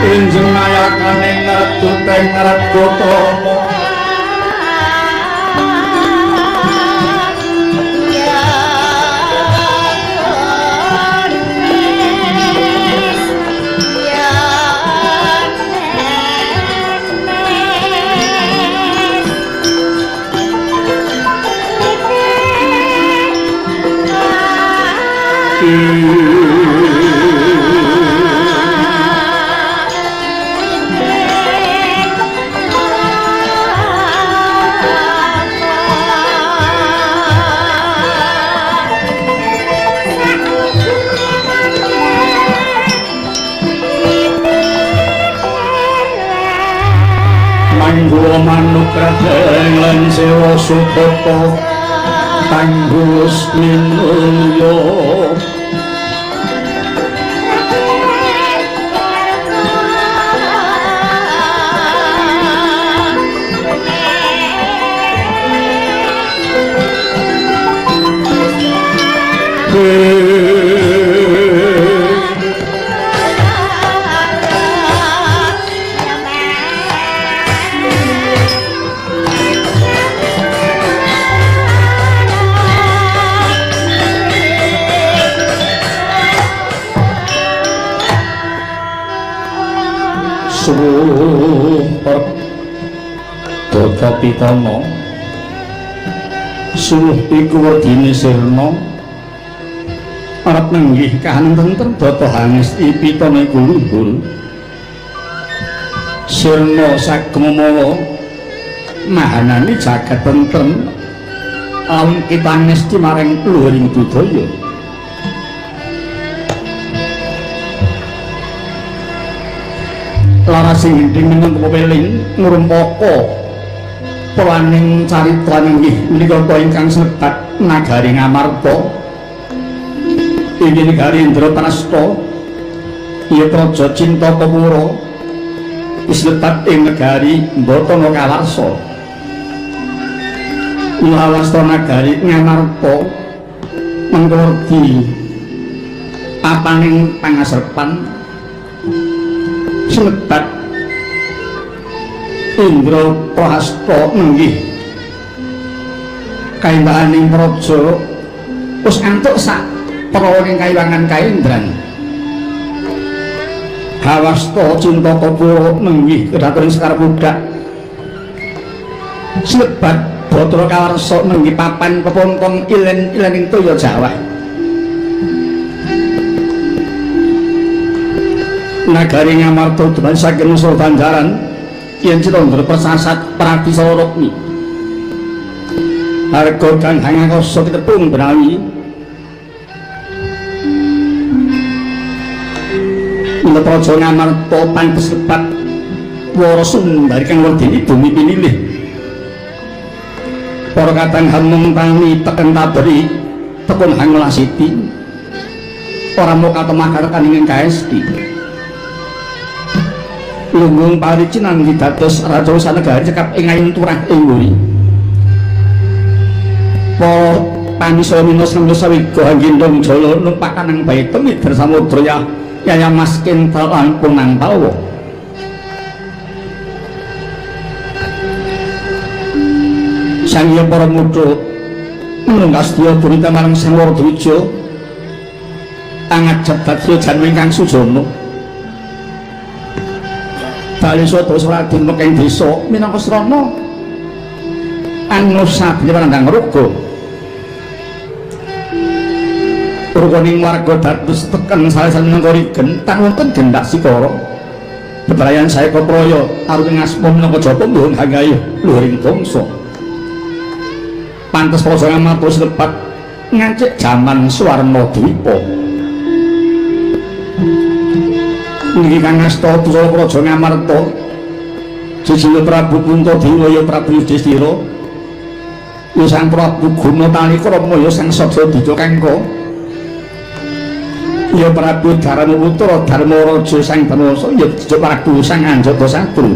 Injeng nayakane ngertu teng ngergoto Manggo manukraden lan sewa supata tanggus minulya super Data Pitana suluh iku wedine Sirna arep nenggih kahanan tentrem Data Hangesti Pitana iku luhur Sirna sagmamala mahanani jagat tentrem awing kita ngesti maring luhuring budaya larasing gending minangka pepeling ngrumpaka pelaning carita inggih menika ingkang sebat nagari Ngamarta inggih negari Indraprasta iya praja Cintakawura islebat ing negari Batana Kawarsa lawasta nagari Ngamarta mengkordi apaning pangaserpan semebat Indraprasta nenggih kaindahaning praja wis antuk sak prawaning kaiwangan kaindran Hawasta Cintakawura nenggih kedaturing Sekar Budak semebat Batara Kawarsa nenggih papan pepontong ilen-ilening toya Jawa nagari Ngamarta demen saking Nusra Banjaran yen Citandra persasat Pratisara Rukmi harga kang hangakasa ditepung benawi Praja Ngamarta pantes lebat Wara Sundari kang werdini bumi pinilih para katang hamung tani teken taberi tekun Hanglasiti ora mung katemakar kaninging kaesti lunggung paricinan didados raja sanegari cekap ing ayun turah ing nguri para panisaya minos nang sawiga gendong jala numpak kanang bae temit samudra yaya maskin langkung nang tawa sang ya para muda nunggastia burita marang Sang Waradwija angajab dadya janwing kang sujana bali soto Raden ing desa minangka srana anusabine panandang ruga ruganing warga dados teken salesan minangka rigen tak wonten gendak sikara bebrayan sae kapraya arupi ngasma minangka japa nuhun hangayuh luhuring bangsa pantes Praja Ngamarta sebat ngancik jaman Swarna Dwipa niki kang asta Pusaka Praja Ngamarta Jijil Prabu Puntadewa ya Prabu Yudhistira ya Sang Prabu Gunatakrama ya Sang Sadadija Kangka ya Prabu Darmaputra Dharmaraja Sang Dharmawasa ya Prabu Sang Anjatasatru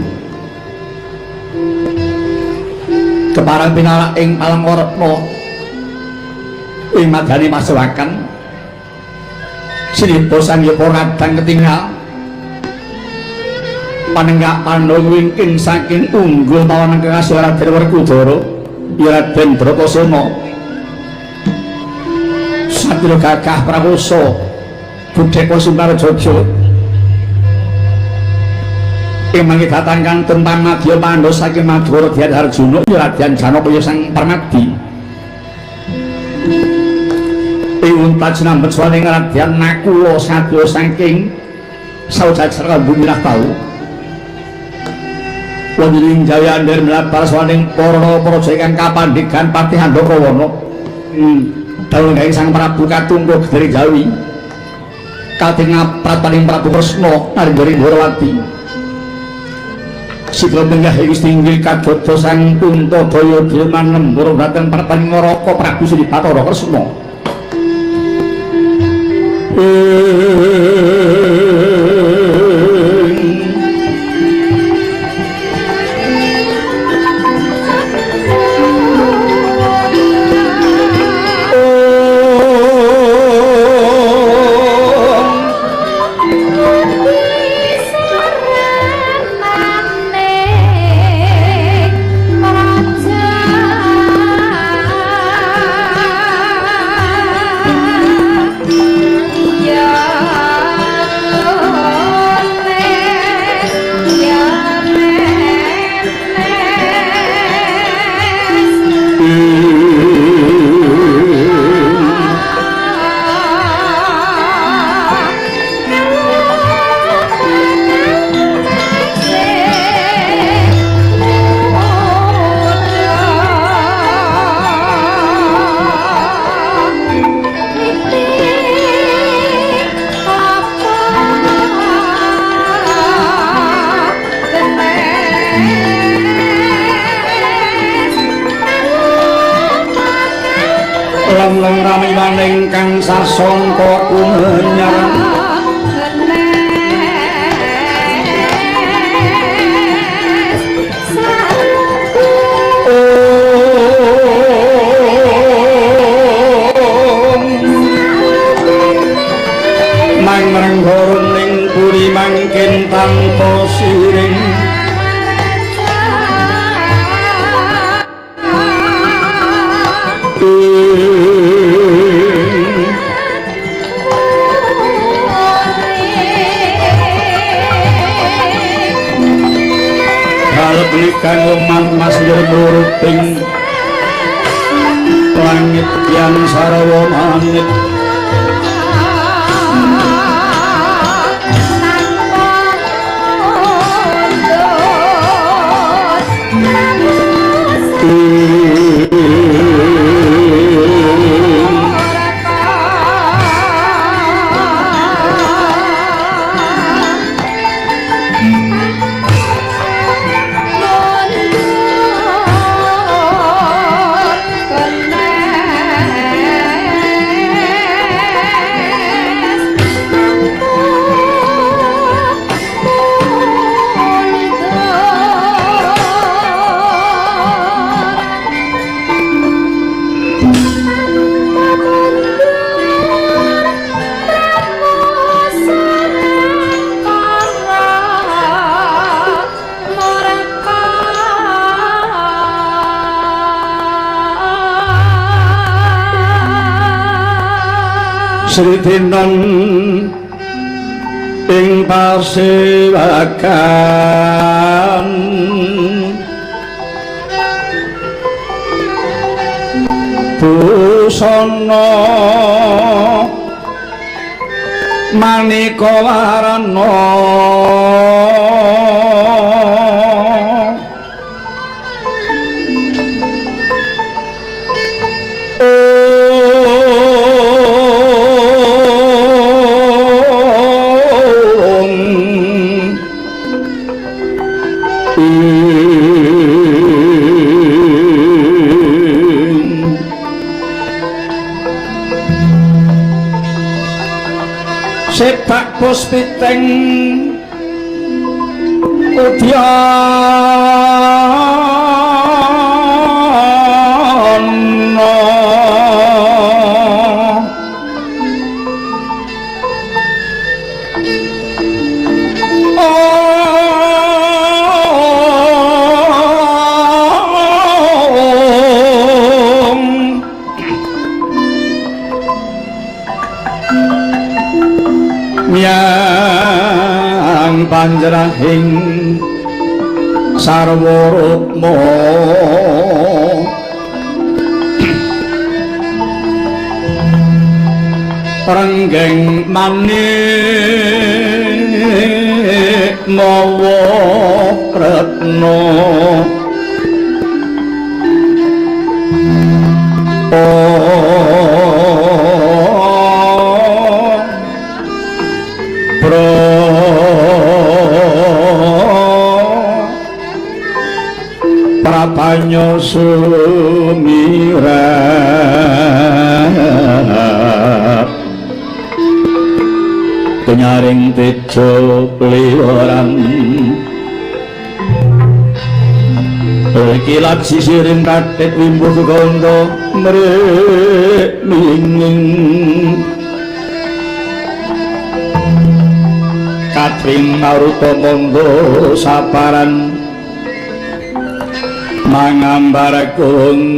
keparang pinalak ing Palangkaretna ing madani masawakan Sinipa Sang Yapa kadang ketingal panenggak Pandhawa wingking saking unggul tawanan kekasih Raden Werkudara Raden Bratasena satya gagah prakoso budhe Sunarjaja mangke datang kantun pamadya Pandhawa saking Madura Raden Arjuna Raden Janaka sang Parmadi ing tajnambet swaning Raden Nakula sadya saking saudara bumi tau wonten Jaya Andir mlabar swaning para praja ingkang kapandhegan Patih Handakawana dawuh ing Sang Prabu Katungga Gedhari Jawi kadang ngaprataning Prabu Kresna Naringgari Ndrawati Sitra tenggah Gusti inggih kadada Sang Puntabaya Dilman lembur dhateng Prapaning Naraka Prabu Sri Bathara Kresna Langleng rami maning kang sasongko kumenyang Mang ning puri mangkin tanpa siring kang oman mas nuruping langit yang sarwa manit Sri Tinon ing pasewakan busana manika warna sepak puspiteng udyana marang panjenenganing sarwa rukma renggeng manik mawa retna prapanyo sumirat kenyaring tejo pliwaran kilat sisiring kathik wimbuh kanda mringing katring maruta mangga saparan mangambar kungas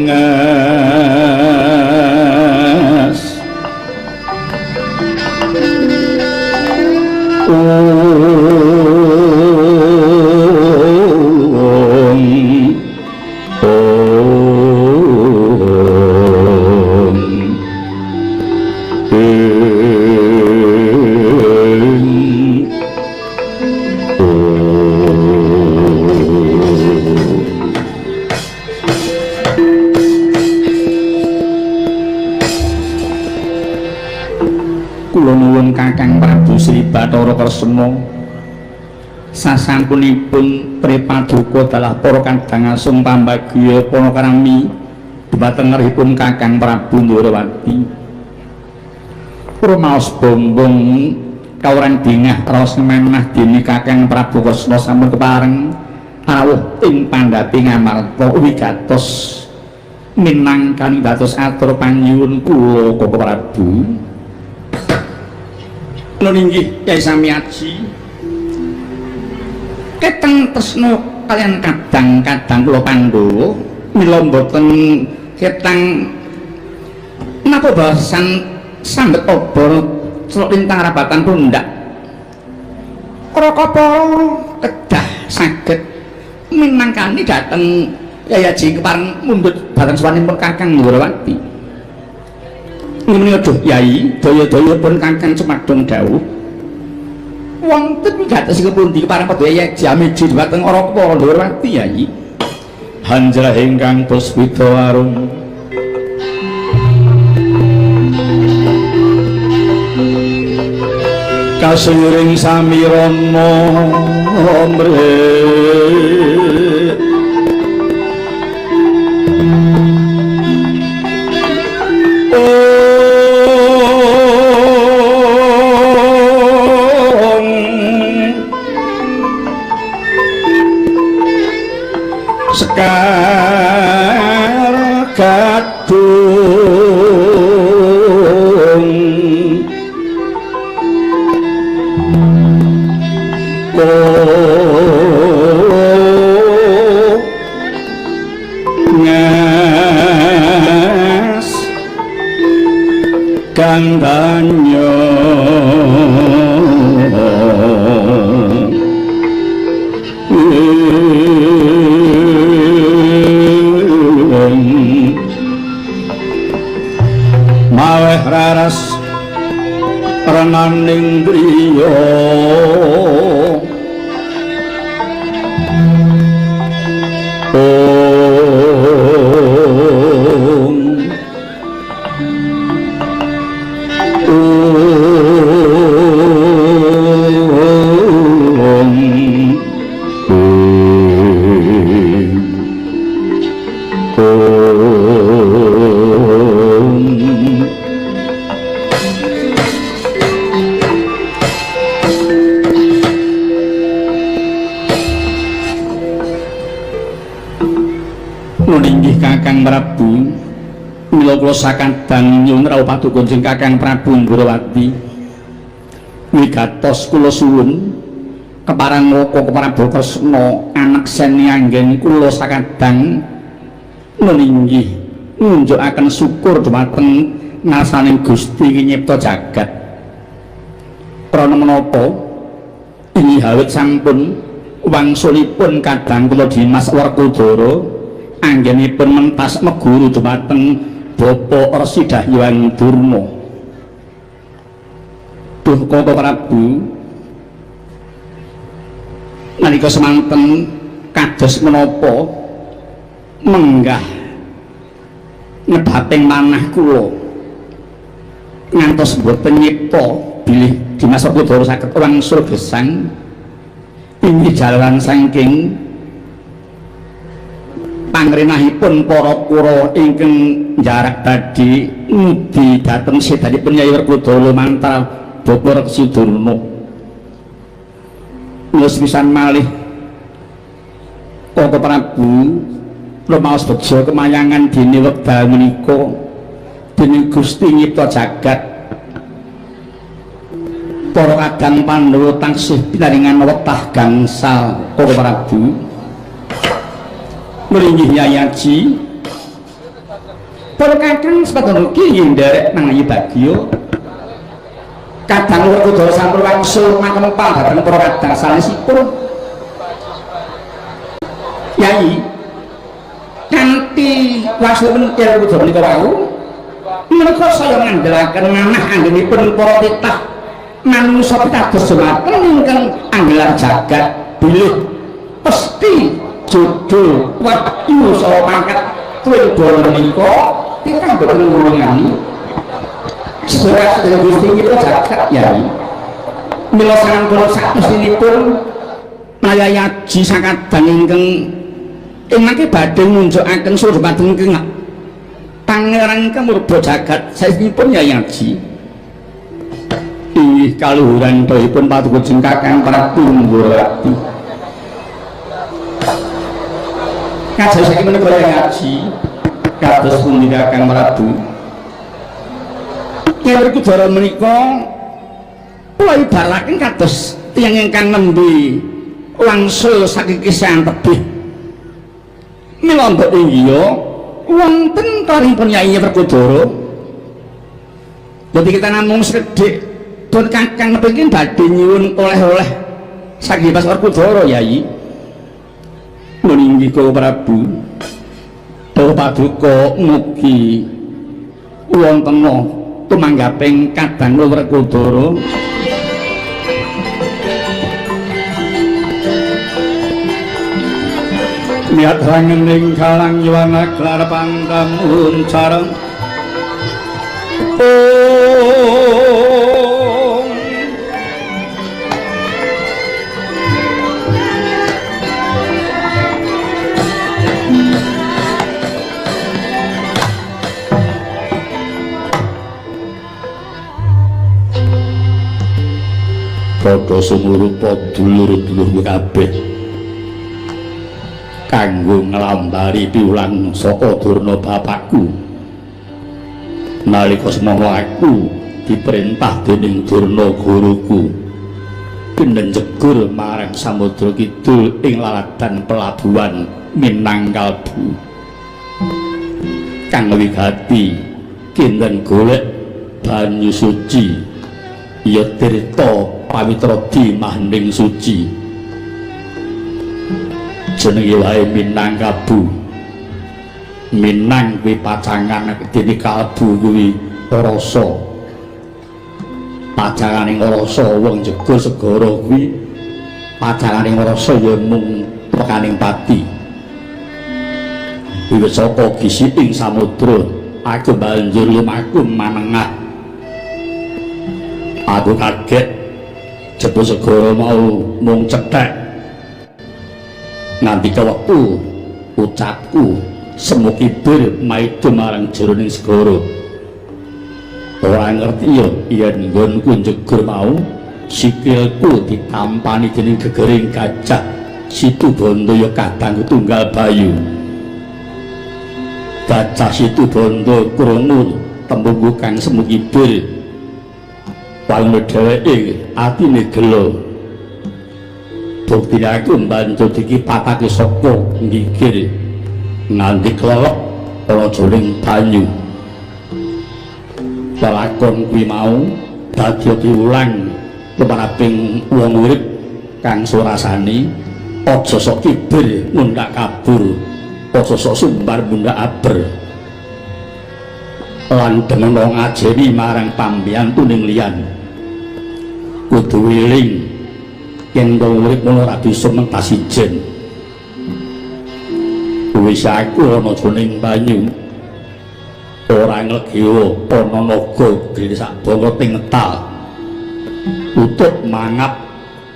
Kakang Prabu Sri Bathara Kresna sasampunipun pripaduka dalah para kadang asung pambagya panakarami dhumateng ngerihipun Kakang Prabu Ndorowati rumaos bombong kawuran dingah raos menah dene Kakang Prabu Kresna sampun kepareng rawuh ing pandhapi ngamarta wigatos minangkani dados atur panyuwun kula Kakang Prabu. Nun inggih Kyai Samiaji keteng tresna kalian kadang-kadang kula Pandhawa mila mboten ketang napa bahasan sambet obor celuk lintang rabatan pundak Krakapara kedah saged minangkani dhateng Yayaji kepareng mundhut dhateng sawanipun Kakang Ndorowati. Menika Yai daya-daya pun Kakang Cemadong dawuh wonten wigatosipun pundi kepareng Padha Yayaji Amiji dhateng Krakapara Ndorowati Yai hanjrah ingkang puspita warung kasuring samirana mrih sekar kadung ngas gandanya maweh raras renaning griya Kakang Prabu mila kula sakadang nyuwun rawuh paduka sing Kakang Prabu Ndorowati wigatos kula suwun kepareng Raka Prabu Kresna anak seni anggen kula sakadang meninggih nunjukaken syukur dhumateng ngarsaning Gusti nyipta jagat krana menapa Inggih awit sampun wangsulipun kadang kula Dimas Werkudara anggenipun mentas meguru dumateng Bapak Resi Dahyang Durna. Duh Kata Prabu, nalika semanten kados menapa menggah ngedating manah kula ngantos boten nyipta bilih Dimas Werkudara saged wangsul gesang inggih jalaran saking pangrenahipun para kura ingkang jarak badhe ngudi dhateng sedanipun Nyai Werkudara lumantar Bapak Resi Durna. Wis pisan malih Kata Prabu lumaos beja kemayangan dene wekdal menika dening Gusti nyipta jagat para kadang Pandhawa taksih pinaringan wetah gangsal. Kata Prabu mringgih Yayaji para kakang sepadana ugi nderek nang Ayu Bagya kadang Werkudara sampun wangsul makempal dhateng para kadang sanesipun. Yai kanthi wangsulipun Werkudara menika wau menika saya ngandelaken manah anggenipun para titah manungsa pitados dumateng ingkang anggelar jagat bilih pesti judul wahyu saha pangkat tuwin bala menika titah boten ngurungani serat dengan Gusti kita jagat. Yai mila sampun sanesipun Yayaji sakadang ingkang enake badhe ngunjukaken surya dumateng Pangeran Kamurba jagat sanesipun Yayaji. Inggih kaluhuran dawuhipun paduka Kakang Prabu Nggorawati. Kados saiki menika Yayaji kados pundi Kakang Prabu. Nyai Werkudara menika kula ibaraken kados tiyang ingkang nembe wangsul saking kisahan tebih. Mila mbok inggih wonten karingipun Nyai Werkudara. Dadi kita namung sekedhik pun Kakang kepengin badhe nyuwun oleh-oleh saking Dimas Werkudara. Yai meninggih Kula Prabu Dawa Paduka mugi wonten tumanggaping kadang Werkudara niat rangening kalang yuwana klar pantamun careng padha sumurupa dulur-dulur kabeh kanggo nglambari piwulang saka Durna bapakku. Nalika semana aku diperintah dening Durna guruku kendhen jegur marang Samudra Kidul ing laladan pelabuhan Minangkalbu kang wigati kindhen golek banyu suci ya tirta pawitra di mahending suci jenenge wae Minangkalbu. Minang kuwi pacangan dene kalbu kuwi rasa pacanganing rasa wong jegur segara kuwi pacanganing rasa ya mung pekaning pati wiwit saka gisiking samudra aku banjur lumaku manengah. Aku kaget jebul segara mau mung cethek nganti ka wektu ucapku semuk kibir maido marang jeroning segara. Ora ngerti ya yen nggonku jegur mau sikilku ditampani dening gegering gajah Situbanda ya kadang tunggal bayu. Gajah Situbanda krungu tembung kang semuk kibir paling dheweke atine gelo. Bukti aku mbantu dikipatake saka nggigir nganti klelep ana jroning banyu. Lakon kuwi mau dadi piwulang lumanaping wong urip Kang Surasani aja sok kibir mundak kabur aja sok sumbar mundak aber lan demen ngajeni marang pambiyantuning liyan kudu wiling yen urip ngono ora bisa mentas ijen wis aku ana jroning banyu ora nglegiwa ana naga gede sak bangka tingetal utuh mangap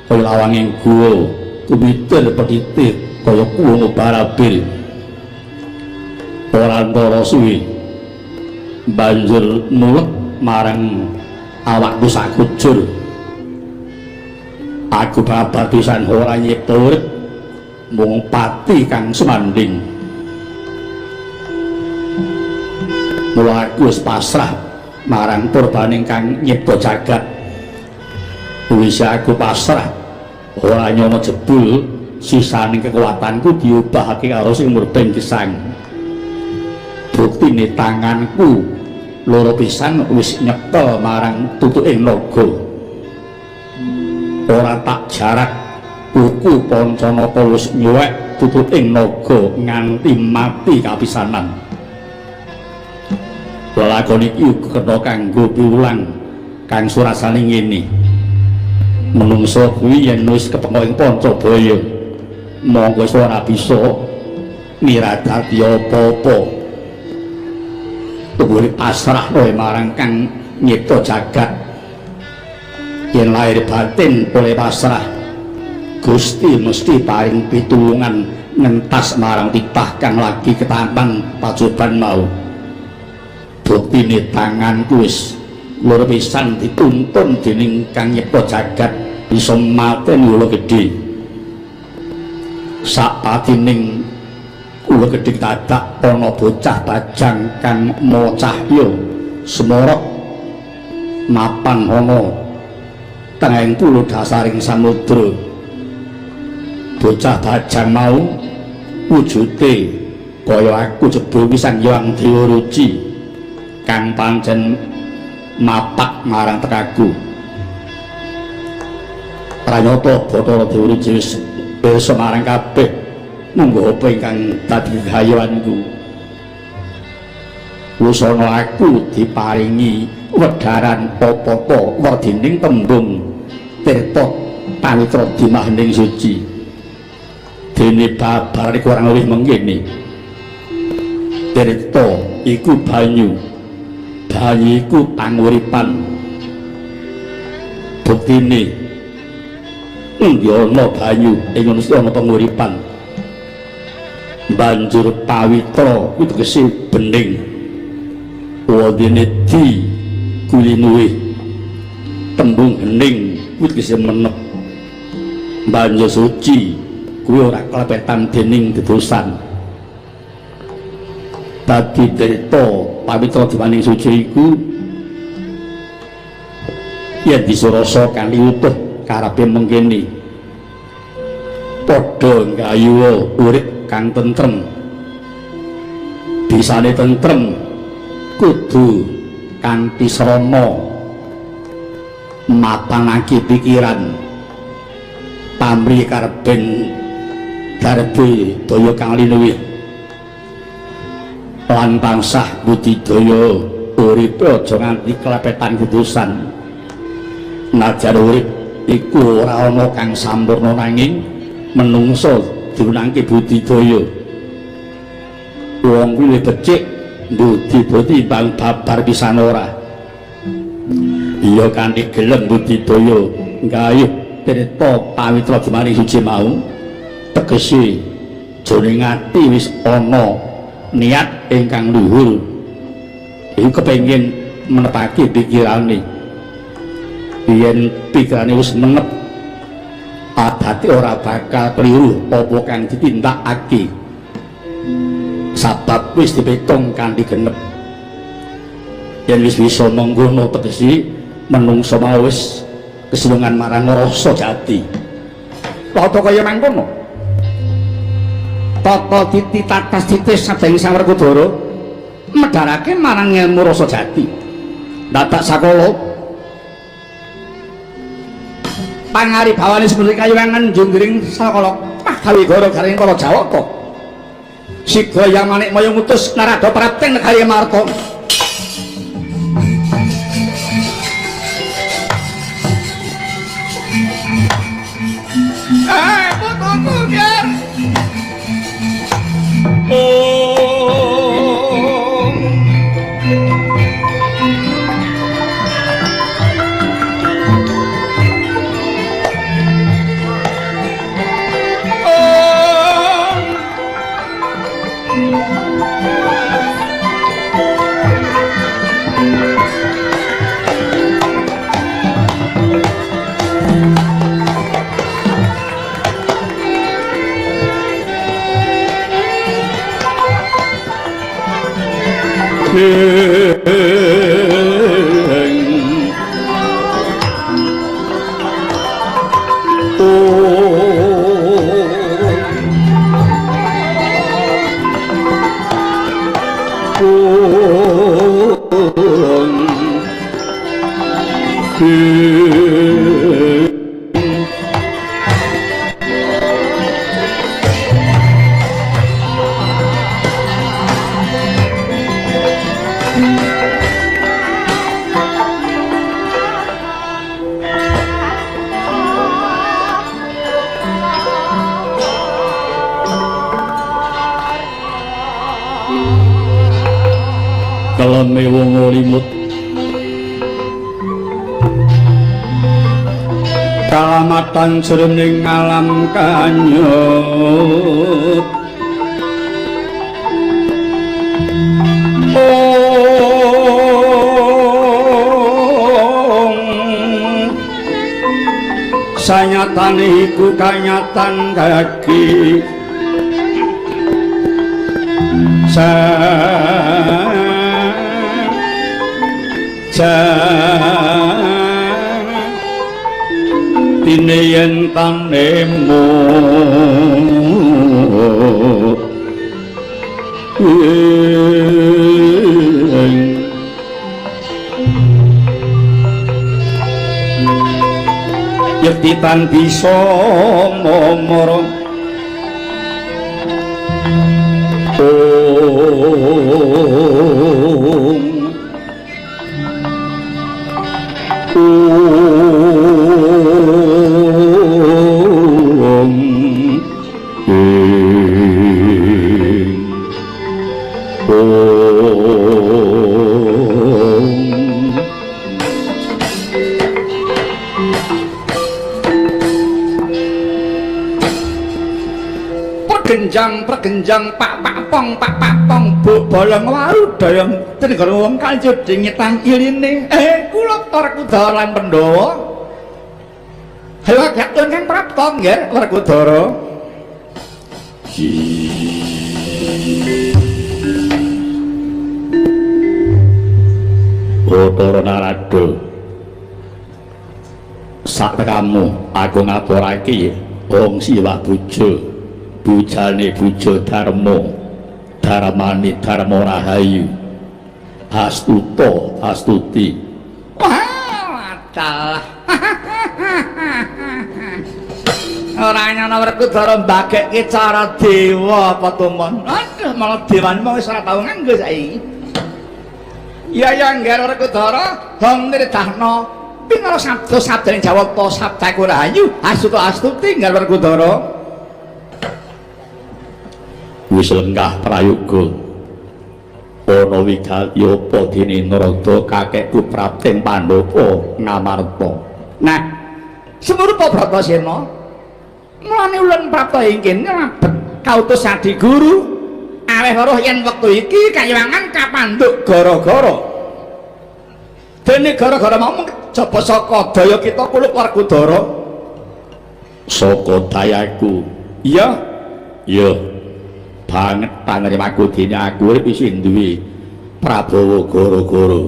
kaya lawanging guwa kumitir petitir kaya kuwung barabil ora antara suwi banjur mulek marang awakku sakujur aku babar pisan ora nyipta urip mung pati kang semanding mula aku wis pasrah marang purbaning kang nyipta jagat wis aku pasrah ora nyono jebul sisaning kekuatanku diubahake karo sing murbeng gesang buktine tanganku loro pisan wis nyekel marang tutuking naga ora tak jarak buku Pancanaka wis nyuwek tutuking naga nganti mati kapisanan lelakon iki kena kanggo piwulang Kang Surasani ngene menungso kuwi yen wis kepengko ing Pancabaya monggo ora bisa miradati apa-apa tuwuhe pasrah wae marang Kang nyipta jagat yen lahir batin oleh pasrah Gusti mesti paring pitulungan ngentas marang titah kang lagi ketampan pacoban mau buktine tanganku wis loro pisan dituntun dening Kang nyipta jagat bisa maten kula gedhe sapatining kula gedhe dadak ana bocah bajang kang mawa cahya semorok mapan ana tengahing pulo dasaring samudra bocah bajang mau wujude kaya aku jebul pisan Hyang Dewa Ruci kang pancen mapak marang tekaku pranyata Bathara Dewa Ruci wis pirsa marang kabeh munggo apa ingkang dadi gayawanku wusana aku diparingi wedaran apa-apa werdining tembung tirta pawitra dimahning suci dene babar kurang luwih mengkene tirta iku banyu iku panguripan buktine endi ana banyu ing ana panguripan banjur pawitra kuwi tegese bening wadene di kulinuwe tembung hening kuwi tegese menep banjur suci kuwi ora klepetan dening dedosan dadi cerita pawitra dimaning suci iku yen disurasa kanthi utuh karepe mengkene padha nggayuha urip kang tentrem bisane tentrem kudu kanthi srana mapanake pikiran pamrih karepen darbe daya kang linuwih lan tansah budidaya uripe aja nganti klepetan kudusan najar urip iku ora ana kang sampurna nanging menungso diunangke budidaya wong kuwi becik budi bang babar pisan ora iya kanthi gelem budidaya nggayuh tirta pawitra dimaring suci mau tegese jroning ati wis ana niat ingkang luhur iku kepengin menepake pikirane yen pikirane wis menep adate ora bakal kliru apa kang ditindakake sabab wis dipetung kanthi genep yen wis bisa mengkono tegese menungso mau wis kesenengan marang rasa jati tata kaya mangkono tata titi tatas titis sadeng Sang Werkudara medharake marang ilmu rasa jati dadak sakala pangari bawane seperti kayuwangan junggring sakala gawe goro garing para Jawata siga yang manik maya ngutus Narada Prapten negari Marta putuku ger kalane wong limut kalamatan jroning alam kanyut sanyatane iku kanyatan kaki dene yen tanemu yekti tan bisa momoro pergenjang pak pong bolong waru dayang tenegara wong kanjut nyetang iline kula Werkudara lan Pandhawa halatun kang prapta nggih Werkudara Bathara Narada satekamu aku ngaturake wong Siwah Puja bujane bujo Darma Darmane Darma Rahayu Astuta Astuti wadah ora ana Werkudara mbagekke cara dewa apa to mon aduh malah dewane wis ora tau nganggo saiki iya ya nggih Werkudara dong nridahna pingala sabda-sabdane Jawata sabdaku Rahayu Astuta Astuti nggih Werkudara wis lenggah prayoga ana wigati apa dene Narada kakekku Prapten Pandhawa ngamarta nah semurupa Bratasena mulane ulun prapta ingkang nglabet kautus Adi Guru aweh weruh yen wektu iki kayuwangan kapandhuk gara-gara dene gara-gara mau jaba saka daya kita kuluk Werkudara saka dayaku iya iya banget panerimaku dene aku urip isih duwe Prabowo Goro-goro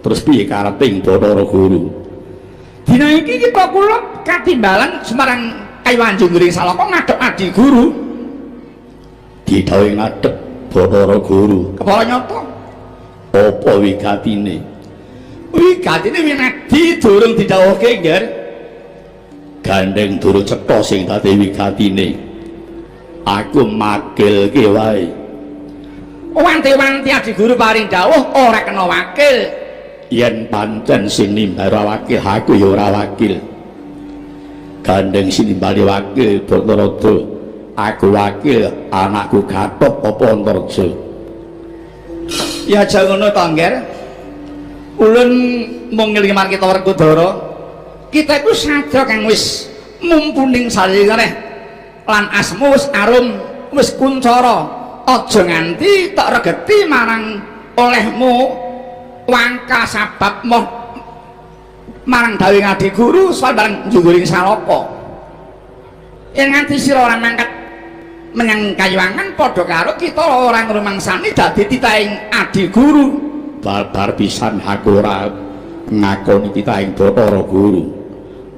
terus piye kareping Bathara Guru dina iki kita kula katimbalan Semarang Kayuwangan Junggring Salaka ngadhep Adi Guru didhawuhi ngadhep Bathara Guru kepala nyata apa wigatine winadi durung didhawuhke nggih gandeng durung cetha sing dadi wigatine aku makilke wae wanti-wanti adi guru paring dawuh ora kena wakil yen pancen sing nimbara wakil aku ya ora wakil gandeng sing nimbali wakil Batarada aku wakil anakku Gatot apa Antarja ya aja ngono to Ngger ulun mung ngelingi marang kita Werkudara kita iku sadra kang wis mumpuning salireh lan asmu wis arum wis kuncara aja nganti tak regeti marang olehmu wangka sabab moh marang dawuh adi guru soal bareng njungguring salaka yen nganti sira ora mangkat menyang Kayuwangan padha karo kita ora ngrumangsani dadi titahing adi guru bar pisan aku ora ngakoni titahing Bathara Guru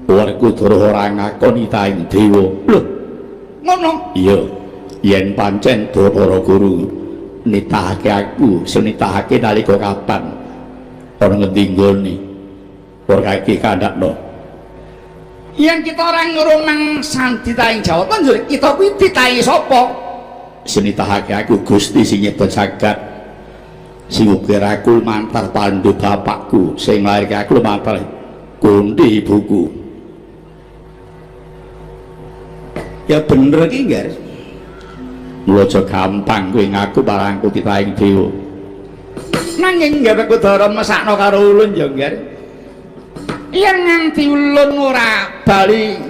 Werkudara ora ngakoni titahing dewa lho ngono iya yen pancen Bathara Guru nitahake aku senitahake nalika kapan ana ngendi nggone ora iki kandhakno yen kita ora ngrumangsani titahing Jawata njur kita kuwi titahi sapa senitahake aku Gusti sing nyipta jagat sing ukir aku lumantar Pandhu bapakku sing nglairke aku lumantar Kunti ibuku ya bener iki Ngger mula aja gampang kowe ngaku parangku titahing dewa nanging Ngger Werkudara mesakno karo ulun ya Ngger yen nganti ulun ora bali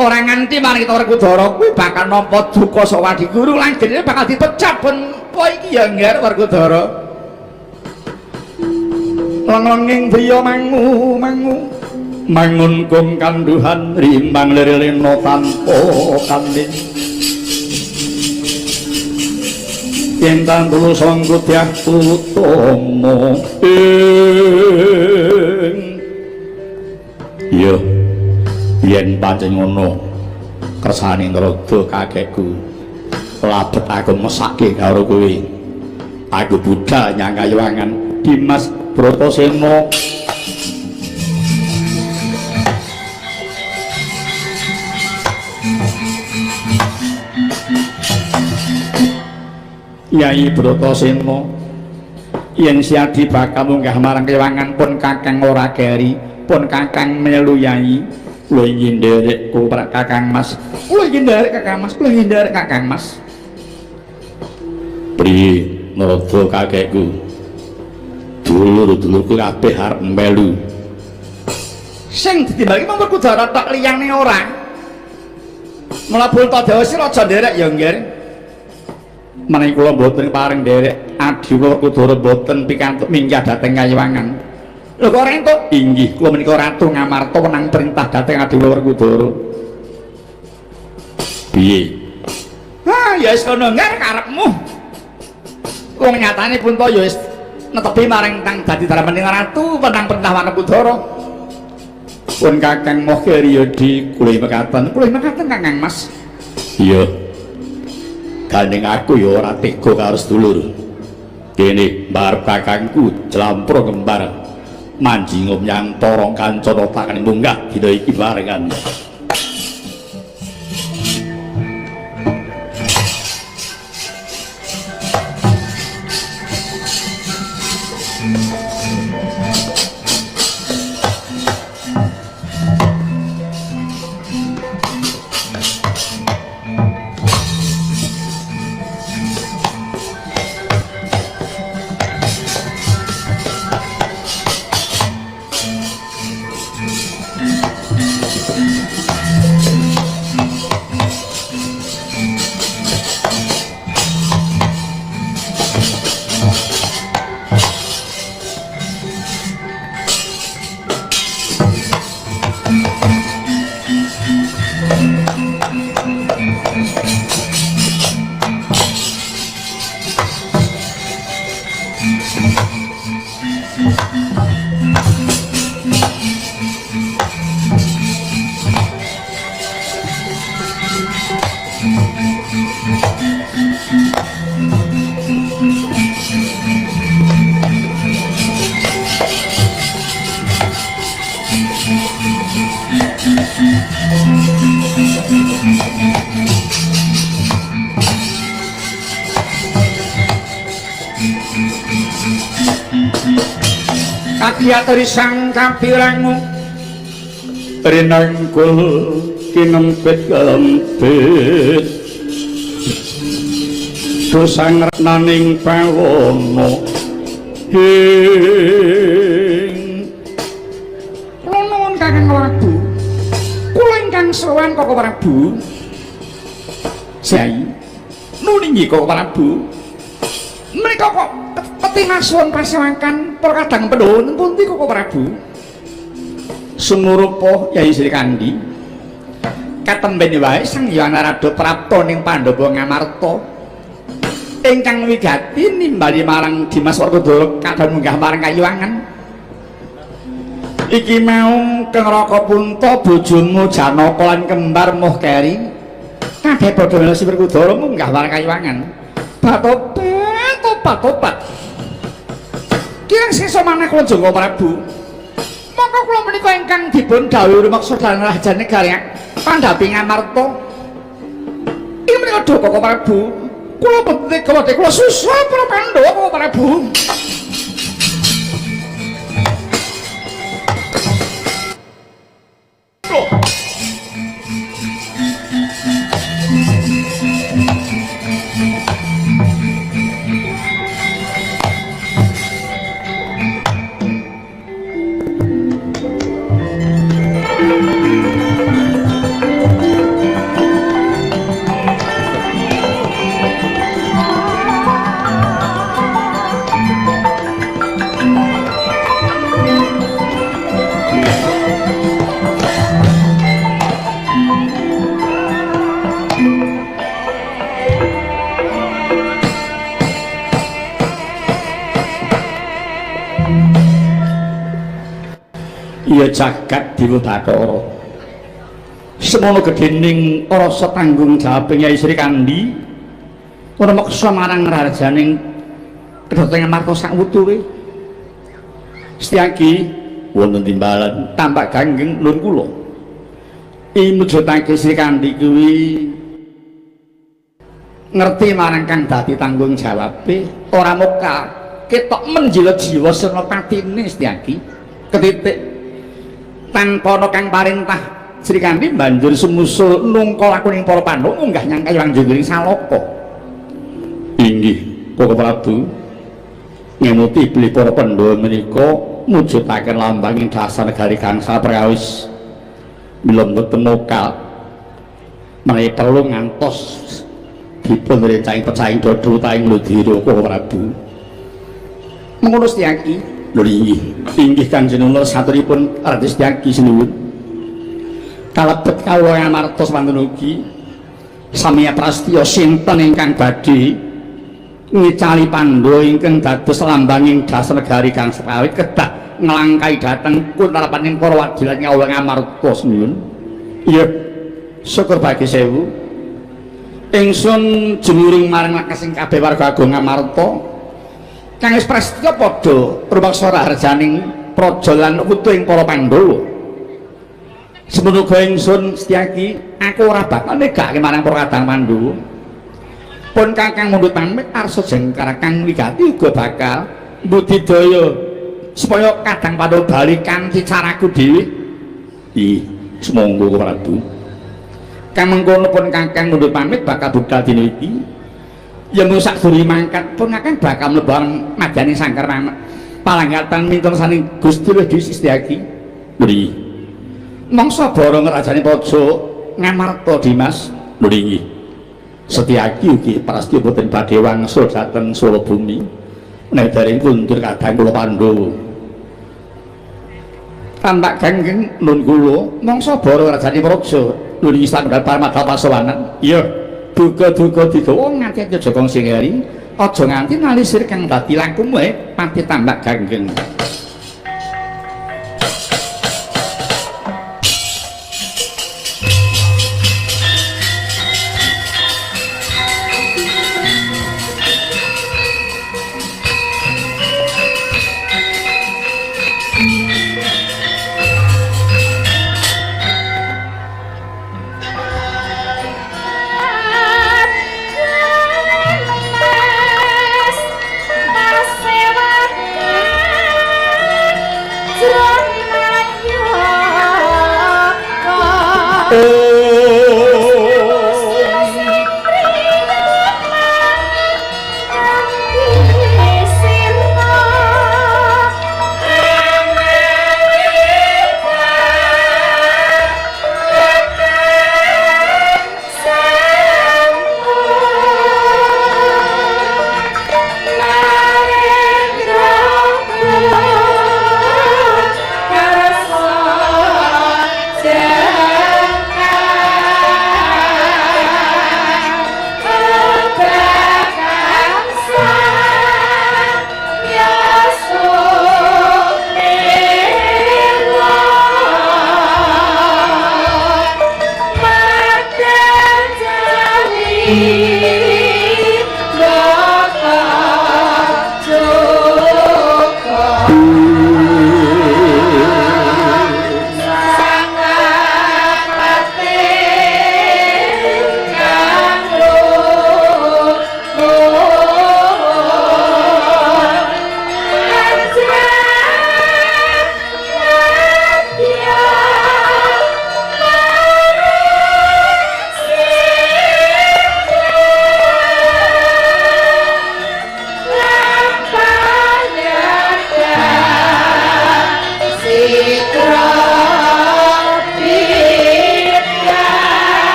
ora nganti marang kita Werkudara kuwi bakal nampa duka saka Adi Guru lan jenenge bakal dipecat ben apa iki ya Ngger Werkudara lenglenging priya mangun kung kanduhan rimbang lirina tanpa kandhing yen tantulo sanggo dyah utama iya yen pancen ngono kersane nrada kakekku labet aku mesake karo kowe aku budal nyang Kayuwangan Dimas Bratasena Yai Bratasena yen siadi bakal munggah marang Kayuwangan pun kakang ora keri pun kakang melu Yai lho ingin nderek Kakang Mas lho ingin nderek Kakang Mas lho ingin nderek Kakang Mas priye narada kakekku dulur-dulurku kabeh arep melu sing ditimbali mung Werkudara tok liyane ora mula Bultadawa sira aja nderek ya Ngger menawi kula mboten paring nderek Adi Werkudara mboten pikantuk minggah dhateng Kayuwangan lho kok ora entuk inggih kula menika Ratu Ngamarta wenang perintah dhateng Adi Werkudara piye ya wis kono Ngger karepmu wong nyatane pun to ya wis netepi marang kang dadi Darmaning Ratu wenang perintah Werkudara pun Kakang moh keri di kula mekaten Kakang Mas iya gandeng aku ya ora tega karo sedulur kene mbarep kakangku jlampro kembar manjingum yang torong kancana takane munggah dina iki barengan Yatri sang kapirangu rinangkul kinempit kalempit dosang retnaning pawono hing kula nuwun Kakang Prabu kula ingkang sowan Kakang Prabu Kyai nuningi Kakang Prabu menika kok petingasun pasewakan para kadang Pandhawa pundi Kakang Prabu sumurupa Yai Sri Kandi katemben wae Sang Hyang Narada prapta ning Pandhawa Ngamarta ingkang wigati nimbali marang Dimas Werkudara kadang munggah marang Kayuwangan iki mau Kang Rakapunta bojomu Janaka lan kembar Moh Keri kabeh padha melu Si Werkudara munggah marang Kayuwangan topat kirang sisa maneh kula Jangka Prabu mongko kula menika ingkang dipun dawuhi rumaksa dalan Raja Negari Pandhapi Ngamarta iki menika Dha Kakang Prabu kula penting kula susah para Pandhawa Kakang Prabu ya jagat Dewa Bathara semono gedhening rasa tanggung jawab Nyai Sri Kandi ora maksa marang rajaning kedhatongan Marta sak wuture Setyaki wonten timbalan tambak ganggeng nuwun kula imujudake Sri Kandi kuwi ngerti marang kang dadi tanggung jawabe ora muka ketok menjilat jiwa senopatine Setyaki ketitik tanpa ana kang parintah Sri Kandi banjur sumusul nungkol aku ning para Pandhawa munggah nyang Kayuwangan Jenggoring Salaka inggih Kakang Prabu ngemuti beli para Pandhawa menika mujudaken lambanging dasar negari gangsal prakawis mila mboten mokal menawi perlu ngantos dipun rencang pecaing dodo taing ludira Kakang Prabu mengono Setyaki lho inggih Kanjeng Kula saturipun Raden Setyaki sinuwun kalebet kawula Ngamarta samanten ugi samiya prastya sinten ingkang badhe ngicali Pandhawa ingkang dados lambanging dasar negari kang sekawit kedah nglangkai dhateng kuntarepaning para wadilan kawula Ngamarta sinuwun iya syukur bagi sewu ingsun jumuring marang lakasing kabeh warga agung Ngamarta kang wis prasetya padha rumaksa rajaning praja lan putu ing para Pandhawa semono ingsun Setyaki aku ora bakal negake marang para kadang Pandhawa pun kakang mundhut pamit arsa jengkar kang wigati uga bakal mbudidaya supaya kadang Pandhawa bali kanthi caraku dhewe ih semonggo Prabu kang mengkono pun kakang mundhut pamit bakal budal dina iki ya musak duri mangkat pun akan bakal mlebang madani sangkar palanggatan mintun saning Gusti Dewi Setyaki lho mangsa bareng rajane Praja Ngamarta Dimas lho nggih Setyaki ugi prastya boten badhe wangsul dhateng Solo bumi menawi dereng kundur kadang kula Pandhawa tambak ganggeng nun kula mangsa bareng rajane Praja lho nggih sandal paramadha pasawanan iya duga-duga digawa nganti aja Jogong Singhari aja nganti nalisir kang dadi langkung wae pati tambak ganggeng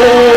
Oh